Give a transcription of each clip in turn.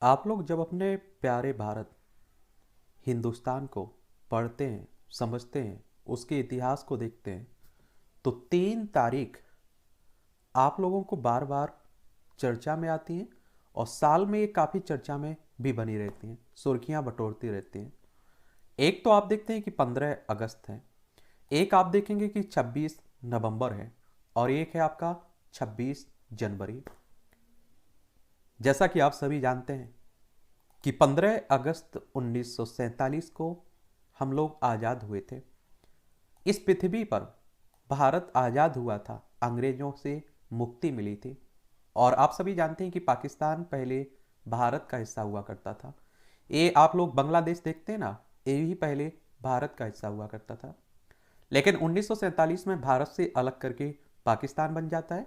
आप लोग जब अपने प्यारे भारत हिंदुस्तान को पढ़ते हैं, समझते हैं, उसके इतिहास को देखते हैं, तो 3 तारीख आप लोगों को बार बार चर्चा में आती हैं और साल में ये काफ़ी चर्चा में भी बनी रहती हैं, सुर्खियां बटोरती रहती हैं। एक तो आप देखते हैं कि 15 अगस्त है, एक आप देखेंगे कि 26 नवंबर है, और एक है आपका 26 जनवरी। जैसा कि आप सभी जानते हैं कि 15 अगस्त 1947 को हम लोग आज़ाद हुए थे। इस पृथ्वी पर भारत आज़ाद हुआ था, अंग्रेजों से मुक्ति मिली थी। और आप सभी जानते हैं कि पाकिस्तान पहले भारत का हिस्सा हुआ करता था। ये आप लोग बांग्लादेश देखते हैं ना, ये भी पहले भारत का हिस्सा हुआ करता था। लेकिन 1947 में भारत से अलग करके पाकिस्तान बन जाता है,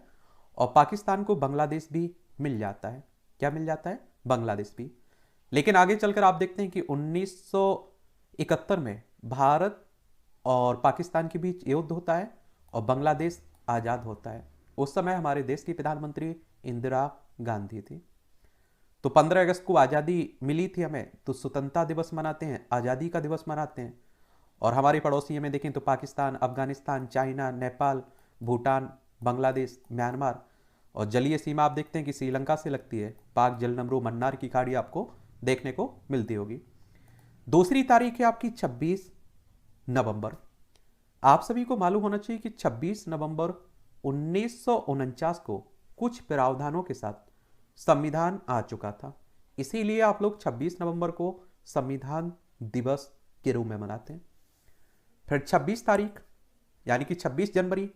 और पाकिस्तान को बांग्लादेश भी मिल जाता है। क्या मिल जाता है? बांग्लादेश भी। लेकिन आगे चलकर आप देखते हैं कि 1971 में भारत और पाकिस्तान के बीच युद्ध होता है और बांग्लादेश आज़ाद होता है। उस समय हमारे देश की प्रधानमंत्री इंदिरा गांधी थी। तो 15 अगस्त को आज़ादी मिली थी हमें, तो स्वतंत्रता दिवस मनाते हैं, आज़ादी का दिवस मनाते हैं। और हमारे पड़ोसी में देखें तो पाकिस्तान, अफगानिस्तान, चाइना, नेपाल, भूटान, बांग्लादेश, म्यांमार, और जलीय सीमा आप देखते हैं कि श्रीलंका से लगती है। पाक जलनमरू मन्नार की खाड़ी आपको देखने को मिलती होगी। दूसरी तारीख है आपकी 26 नवंबर। आप सभी को मालूम होना चाहिए कि 26 नवंबर 1949 को कुछ प्रावधानों के साथ संविधान आ चुका था। इसीलिए आप लोग 26 नवंबर को संविधान दिवस के रूप में मनाते हैं। फिर 26 तारीख यानी कि 26 जनवरी,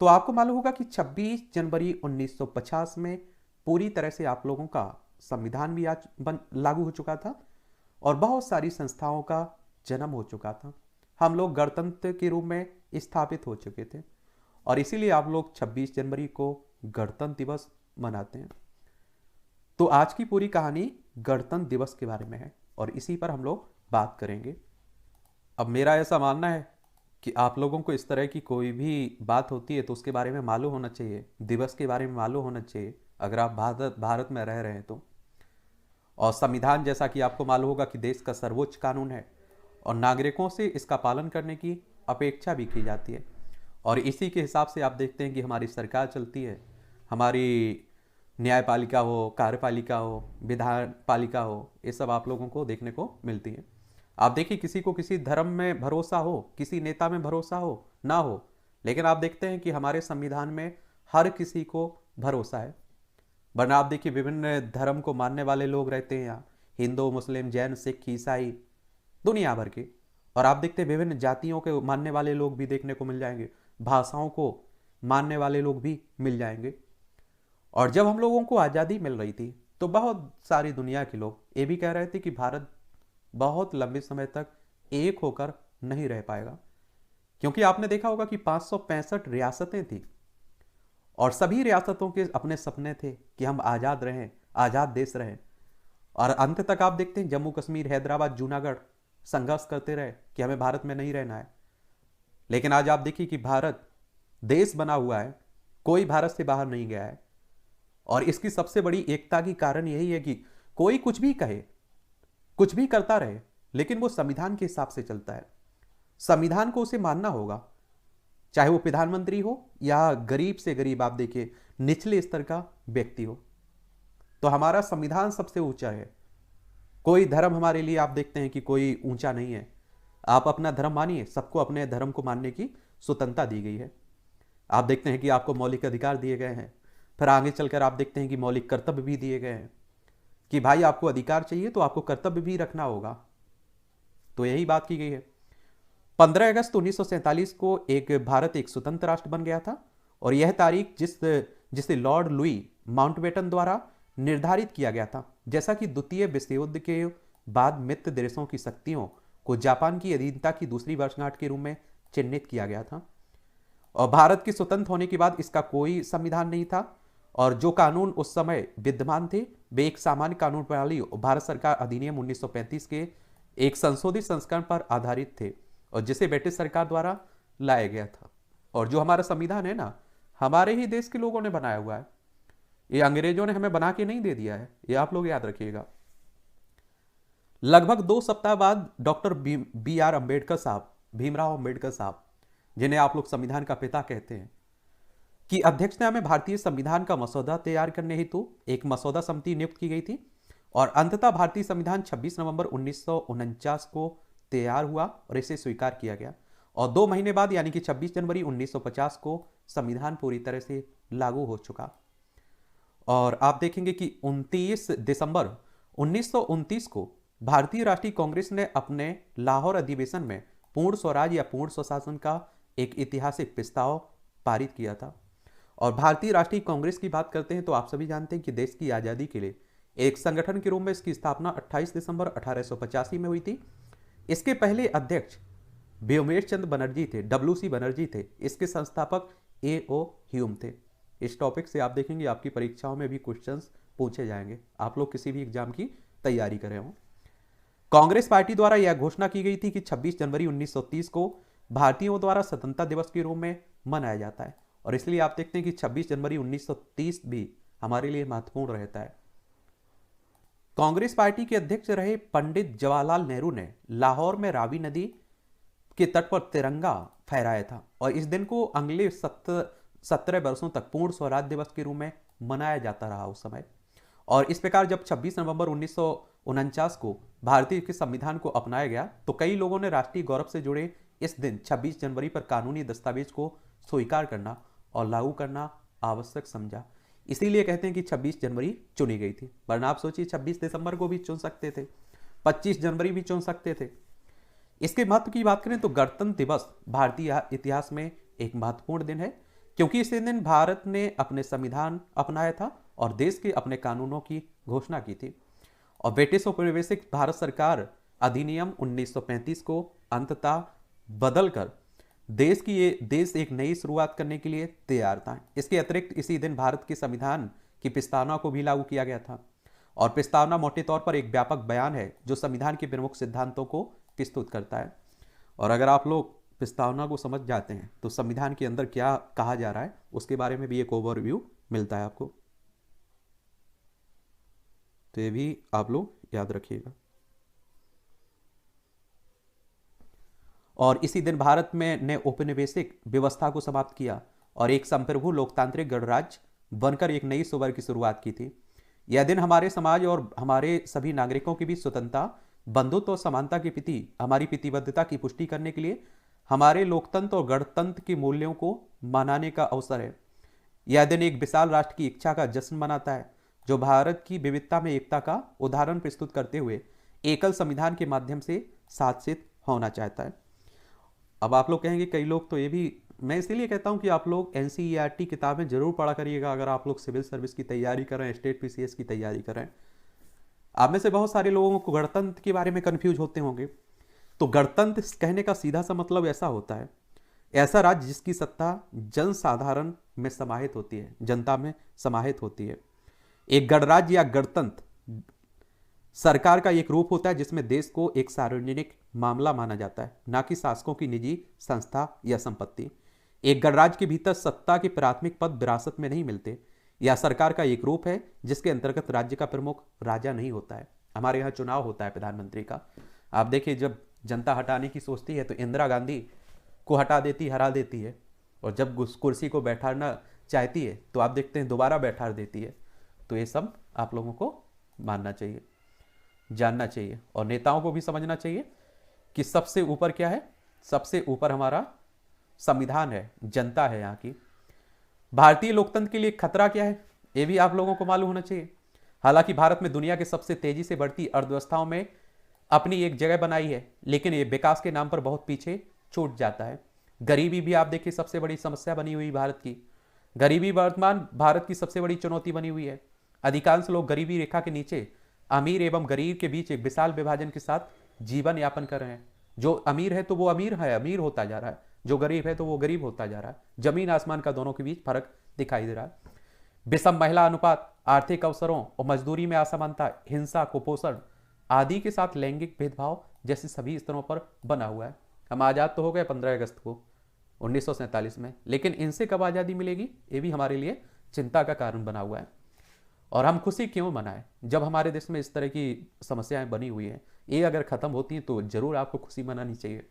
तो आपको मालूम होगा कि 26 जनवरी 1950 में पूरी तरह से आप लोगों का संविधान भी आज लागू हो चुका था और बहुत सारी संस्थाओं का जन्म हो चुका था। हम लोग गणतंत्र के रूप में स्थापित हो चुके थे, और इसीलिए आप लोग 26 जनवरी को गणतंत्र दिवस मनाते हैं। तो आज की पूरी कहानी गणतंत्र दिवस के बारे में है और इसी पर हम लोग बात करेंगे। अब मेरा ऐसा मानना है कि आप लोगों को इस तरह की कोई भी बात होती है तो उसके बारे में मालूम होना चाहिए, दिवस के बारे में मालूम होना चाहिए, अगर आप भारत में रह रहे हैं तो। और संविधान, जैसा कि आपको मालूम होगा, कि देश का सर्वोच्च कानून है और नागरिकों से इसका पालन करने की अपेक्षा भी की जाती है। और इसी के हिसाब से आप देखते हैं कि हमारी सरकार चलती है। हमारी न्यायपालिका हो, कार्यपालिका हो, विधान पालिका हो, ये सब आप लोगों को देखने को मिलती है। आप देखिए, किसी को किसी धर्म में भरोसा हो, किसी नेता में भरोसा हो ना हो, लेकिन आप देखते हैं कि हमारे संविधान में हर किसी को भरोसा है। वरना आप देखिए, विभिन्न धर्म को मानने वाले लोग रहते हैं यहाँ, हिंदू, मुस्लिम, जैन, सिख, ईसाई, दुनिया भर के। और आप देखते हैं विभिन्न जातियों के मानने वाले लोग भी देखने को मिल जाएंगे, भाषाओं को मानने वाले लोग भी मिल जाएंगे। और जब हम लोगों को आज़ादी मिल रही थी तो बहुत सारी दुनिया के लोग ये भी कह रहे थे कि भारत बहुत लंबे समय तक एक होकर नहीं रह पाएगा, क्योंकि आपने देखा होगा कि 565 रियासतें थी और सभी रियासतों के अपने सपने थे कि हम आज़ाद रहें, आज़ाद देश रहें। और अंत तक आप देखते हैं जम्मू कश्मीर, हैदराबाद, जूनागढ़ संघर्ष करते रहे कि हमें भारत में नहीं रहना है। लेकिन आज आप देखिए कि भारत देश बना हुआ है, कोई भारत से बाहर नहीं गया है। और इसकी सबसे बड़ी एकता की कारण यही है कि कोई कुछ भी कहे, कुछ भी करता रहे, लेकिन वो संविधान के हिसाब से चलता है। संविधान को उसे मानना होगा, चाहे वो प्रधानमंत्री हो या गरीब से गरीब, आप देखिए, निचले स्तर का व्यक्ति हो। तो हमारा संविधान सबसे ऊंचा है। कोई धर्म हमारे लिए आप देखते हैं कि कोई ऊंचा नहीं है। आप अपना धर्म मानिए, सबको अपने धर्म को मानने की स्वतंत्रता दी गई है। आप देखते हैं कि आपको मौलिक अधिकार दिए गए हैं। फिर आगे चलकर आप देखते हैं कि मौलिक कर्तव्य भी दिए गए हैं कि भाई आपको अधिकार चाहिए तो आपको कर्तव्य भी रखना होगा। तो यही बात की गई है। 15 अगस्त 1947 को भारत एक स्वतंत्र राष्ट्र बन गया था, और यह तारीख जिसे लॉर्ड लुई माउंटबेटन द्वारा निर्धारित किया गया था। जैसा कि द्वितीय विश्व युद्ध के बाद मित्र देशों की शक्तियों को जापान की अधीनता की दूसरी वर्षगांठ के रूप में चिन्हित किया गया था। और भारत के स्वतंत्र होने के बाद इसका कोई संविधान नहीं था, और जो कानून उस समय विद्यमान थे वे एक सामान्य कानून प्रणाली और भारत सरकार अधिनियम 1935 के एक संशोधित संस्करण पर आधारित थे, और जिसे ब्रिटिश सरकार द्वारा लाया गया था। और जो हमारा संविधान है ना, हमारे ही देश के लोगों ने बनाया हुआ है, ये अंग्रेजों ने हमें बना के नहीं दे दिया है, ये आप लोग याद रखिएगा। लगभग 2 सप्ताह बाद डॉक्टर बी आर अम्बेडकर साहब, भीमराव अम्बेडकर साहब, जिन्हें आप लोग संविधान का पिता कहते हैं, की अध्यक्षता में भारतीय संविधान का मसौदा तैयार करने हेतु एक मसौदा समिति नियुक्त की गई थी और अंततः भारतीय संविधान 26 नवंबर 1949 को तैयार हुआ और इसे स्वीकार किया गया और 2 महीने बाद यानी कि 26 जनवरी 1950 को संविधान पूरी तरह से लागू हो चुका। और आप देखेंगे कि 29 दिसंबर 1929 को भारतीय राष्ट्रीय कांग्रेस ने अपने लाहौर अधिवेशन में पूर्ण स्वराज या पूर्ण स्वशासन का एक ऐतिहासिक प्रस्ताव पारित किया था। और भारतीय राष्ट्रीय कांग्रेस की बात करते हैं तो आप सभी जानते हैं कि देश की आज़ादी के लिए एक संगठन के रूप में इसकी स्थापना 28 दिसंबर 1885 में हुई थी। इसके पहले अध्यक्ष व्योमेश चंद्र बनर्जी थे, WC बनर्जी थे। इसके संस्थापक AO ह्यूम थे। इस टॉपिक से आप देखेंगे आपकी परीक्षाओं में भी क्वेश्चंस पूछे जाएंगे, आप लोग किसी भी एग्जाम की तैयारी कर रहे हो। कांग्रेस पार्टी द्वारा यह घोषणा की गई थी कि 26 जनवरी 1930 को भारतीयों द्वारा स्वतंत्रता दिवस के रूप में मनाया जाता है और इसलिए आप देखते हैं कि 26 जनवरी 1930 भी हमारे लिए महत्वपूर्ण रहता है। कांग्रेस पार्टी के अध्यक्ष रहे पंडित जवाहरलाल नेहरू ने लाहौर में रावी नदी के तट पर तिरंगा फहराया था और इस दिन को अगले 17 वर्षों तक पूर्ण स्वराज दिवस के रूप में मनाया जाता रहा उस समय। और इस प्रकार जब 26 नवंबर 1949 को भारतीय के संविधान को अपनाया गया तो कई लोगों ने राष्ट्रीय गौरव से जुड़े इस दिन 26 जनवरी पर कानूनी दस्तावेज को स्वीकार करना और लागू करना आवश्यक समझा। इसीलिए कहते हैं कि 26 जनवरी चुनी गई थी, वरना आप सोचिए 26 दिसंबर को भी चुन सकते थे, 25 जनवरी भी चुन सकते थे। इसके महत्व की बात करें तो गणतंत्र दिवस भारतीय इतिहास में एक महत्वपूर्ण दिन है क्योंकि इस दिन भारत ने अपने संविधान अपनाया था और देश के अपने कानूनों की घोषणा की थी और ब्रिटिश औपनिवेशिक भारत सरकार अधिनियम 1935 को अंततः बदलकर देश एक नई शुरुआत करने के लिए तैयार था। इसके अतिरिक्त इसी दिन भारत के संविधान की प्रस्तावना को भी लागू किया गया था और प्रस्तावना मोटे तौर पर एक व्यापक बयान है जो संविधान के प्रमुख सिद्धांतों को प्रस्तुत करता है। और अगर आप लोग प्रस्तावना को समझ जाते हैं तो संविधान के अंदर क्या कहा जा रहा है उसके बारे में भी एक ओवरव्यू मिलता है आपको, तो ये भी आप लोग याद रखिएगा। और इसी दिन भारत में ने औपनिवेशिक व्यवस्था को समाप्त किया और एक संप्रभु लोकतांत्रिक गणराज्य बनकर एक नई सुबह की शुरुआत की थी। यह दिन हमारे समाज और हमारे सभी नागरिकों की भी स्वतंत्रता, बंधुत्व और समानता के प्रति हमारी प्रतिबद्धता की पुष्टि करने के लिए हमारे लोकतंत्र और गणतंत्र के मूल्यों को मनाने का अवसर है। यह दिन एक विशाल राष्ट्र की इच्छा का जश्न मनाता है जो भारत की विविधता में एकता का उदाहरण प्रस्तुत करते हुए एकल संविधान के माध्यम से शासित होना चाहता है। अब आप लोग कहेंगे कई लोग तो ये भी, मैं इसीलिए कहता हूं कि आप लोग NCERT किताबें जरूर पढ़ा करिएगा अगर आप लोग सिविल सर्विस की तैयारी कर रहे हैं, स्टेट PCS की तैयारी कर रहे हैं। आप में से बहुत सारे लोगों को गणतंत्र के बारे में कंफ्यूज होते होंगे। तो गणतंत्र कहने का सीधा सा मतलब ऐसा होता है, ऐसा राज्य जिसकी सत्ता जनसाधारण में समाहित होती है, जनता में समाहित होती है। एक गणराज्य या गणतंत्र सरकार का एक रूप होता है जिसमें देश को एक सार्वजनिक मामला माना जाता है, ना कि शासकों की निजी संस्था या संपत्ति। एक गणराज्य के भीतर सत्ता के प्राथमिक पद विरासत में नहीं मिलते। यह सरकार का एक रूप है जिसके अंतर्गत राज्य का प्रमुख राजा नहीं होता है। हमारे यहाँ चुनाव होता है प्रधानमंत्री का, आप देखिए जब जनता हटाने की सोचती है तो इंदिरा गांधी को हटा देती, हरा देती है, और जब उस कुर्सी को बैठाना चाहती है तो आप देखते हैं दोबारा बैठा देती है। तो ये सब आप लोगों को मानना चाहिए, जानना चाहिए और नेताओं को भी समझना चाहिए कि सबसे ऊपर क्या है, सबसे ऊपर हमारा संविधान है, जनता है यहाँ की। भारतीय लोकतंत्र के लिए खतरा क्या है ये भी आप लोगों को मालूम होना चाहिए। हालांकि भारत में दुनिया के सबसे तेजी से बढ़ती अर्थव्यवस्थाओं में अपनी एक जगह बनाई है, लेकिन ये विकास के नाम पर बहुत पीछे छूट जाता है। गरीबी भी आप देखिए सबसे बड़ी समस्या बनी हुई भारत की। गरीबी वर्तमान भारत की सबसे बड़ी चुनौती बनी हुई है। अधिकांश लोग गरीबी रेखा के नीचे, अमीर एवं गरीब के बीच एक विशाल विभाजन के साथ जीवन यापन कर रहे हैं। जो अमीर है तो वो अमीर है, अमीर होता जा रहा है, जो गरीब है तो वो गरीब होता जा रहा है। जमीन आसमान का दोनों के बीच फर्क दिखाई दे रहा है। विषम महिला अनुपात, आर्थिक अवसरों और मजदूरी में असमानता, हिंसा, कुपोषण आदि के साथ लैंगिक भेदभाव जैसे सभी स्तरों पर बना हुआ है। हम आज़ाद तो हो गए 15 अगस्त को 1947 में, लेकिन इनसे कब आज़ादी मिलेगी ये भी हमारे लिए चिंता का कारण बना हुआ है। और हम खुशी क्यों मनाएं जब हमारे देश में इस तरह की समस्याएं बनी हुई हैं। ये अगर खत्म होती हैं तो जरूर आपको खुशी मनानी चाहिए।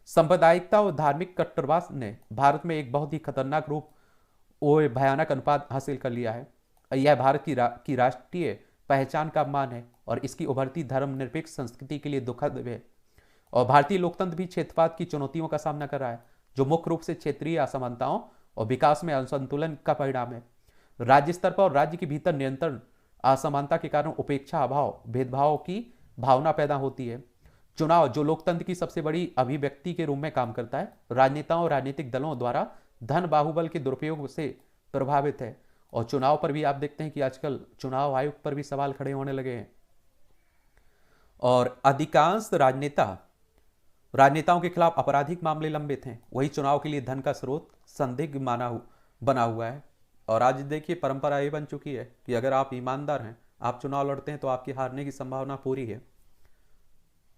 सांप्रदायिकता और धार्मिक कट्टरवाद ने भारत में एक बहुत ही खतरनाक रूप और भयानक अनुपात हासिल कर लिया है। यह भारत की राष्ट्रीय पहचान का मान है और इसकी उभरती धर्मनिरपेक्ष संस्कृति के लिए दुखद है। और भारतीय लोकतंत्र भी क्षेत्रवाद की चुनौतियों का सामना कर रहा है, जो मुख्य रूप से क्षेत्रीय असमानताओं और विकास में असंतुलन का परिणाम है। राज्य स्तर पर और राज्य के भीतर नियंत्रण असमानता के कारण उपेक्षा, अभाव, भेदभाव की भावना पैदा होती है। चुनाव, जो लोकतंत्र की सबसे बड़ी अभिव्यक्ति के रूप में काम करता है, राजनेताओं और राजनीतिक दलों द्वारा धन बाहुबल के दुरुपयोग से प्रभावित है। और चुनाव पर भी आप देखते हैं कि आजकल चुनाव आयोग पर भी सवाल खड़े होने लगे हैं। और अधिकांश राजनेताओं के खिलाफ आपराधिक मामले लंबित हैं। वही चुनाव के लिए धन का स्रोत संदिग्ध बना हुआ है। और आज देखिए परंपरा ये बन चुकी है कि अगर आप ईमानदार हैं, आप चुनाव लड़ते हैं तो आपकी हारने की संभावना पूरी है।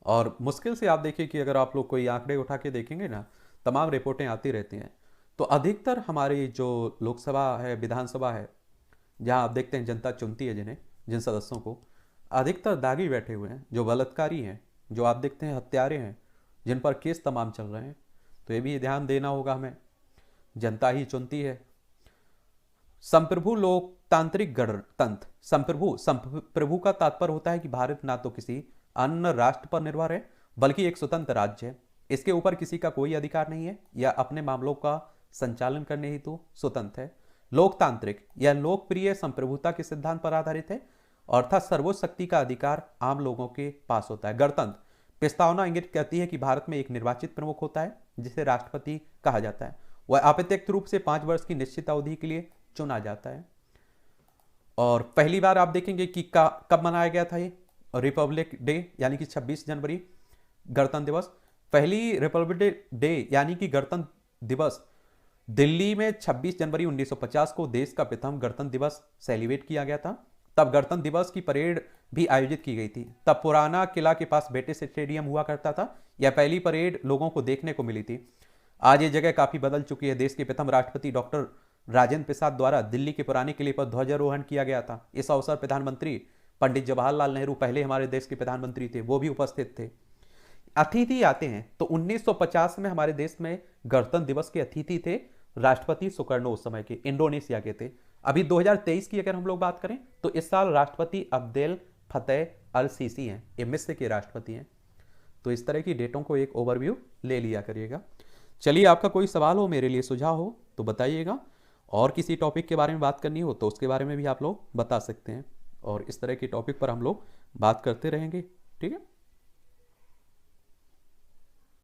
और मुश्किल से आप देखिए कि अगर आप लोग कोई आंकड़े उठा के देखेंगे ना, तमाम रिपोर्टें आती रहती हैं, तो अधिकतर हमारी जो लोकसभा है, विधानसभा है, जहां आप देखते हैं जनता चुनती है जिन सदस्यों को, अधिकतर दागी बैठे हुए हैं, जो बलात्कारी हैं, जो आप देखते हैं हत्यारे हैं, जिन पर केस तमाम चल रहे हैं। तो ये भी ध्यान देना होगा हमें, जनता ही चुनती है। संप्रभु लोकतांत्रिक गणतंत्र। संप्रभु का तात्पर्य होता है कि भारत ना तो किसी अन्य राष्ट्र पर निर्भर है, बल्कि एक स्वतंत्र राज्य है। इसके ऊपर किसी का कोई अधिकार नहीं है या अपने मामलों का संचालन करने हेतु स्वतंत्र है। लोकतांत्रिक या लोकप्रिय संप्रभुता के सिद्धांत पर आधारित है, अर्थात सर्वोच्च शक्ति का अधिकार आम लोगों के पास होता है। गणतंत्र प्रस्तावना इंगित करती है कि भारत में एक निर्वाचित प्रमुख होता है, जिसे राष्ट्रपति कहा जाता है। वह अप्रत्यक्ष रूप से 5 वर्ष की निश्चित अवधि के लिए चुना जाता है। और पहली बार आप देखेंगे कि कब मनाया गया था ये रिपब्लिक डे, यानी कि 26 जनवरी गणतंत्र दिवस। पहली रिपब्लिक डे यानी कि गणतंत्र दिवस दिल्ली में 26 जनवरी 1950 को देश का प्रथम गणतंत्र दिवस सेलिब्रेट किया गया था। तब गणतंत्र दिवस की परेड भी आयोजित की गई थी। तब पुराना किला के पास ब्रिटिश स्टेडियम हुआ करता था। यह पहली परेड लोगों को देखने को मिली थी। आज ये जगह काफी बदल चुकी है। देश के प्रथम राष्ट्रपति डॉक्टर राजेंद्र प्रसाद द्वारा दिल्ली के पुराने किले पर ध्वजारोहण किया गया था। इस अवसर प्रधानमंत्री पंडित जवाहरलाल नेहरू, पहले हमारे देश के प्रधानमंत्री थे, वो भी उपस्थित थे। अतिथि आते हैं तो 1950 में हमारे देश में गणतंत्र दिवस के अतिथि थे राष्ट्रपति सुकर्णो, उस समय के इंडोनेशिया के थे। अभी 2023 की अगर हम लोग बात करें तो इस साल राष्ट्रपति अब्देल फतेह अल सीसी हैं, ये मिस्र के राष्ट्रपति हैं। तो इस तरह की डेटों को एक ओवरव्यू ले लिया करिएगा। चलिए, आपका कोई सवाल हो, मेरे लिए सुझाव हो तो बताइएगा, और किसी टॉपिक के बारे में बात करनी हो तो उसके बारे में भी आप लोग बता सकते हैं। और इस तरह के टॉपिक पर हम लोग बात करते रहेंगे। ठीक है।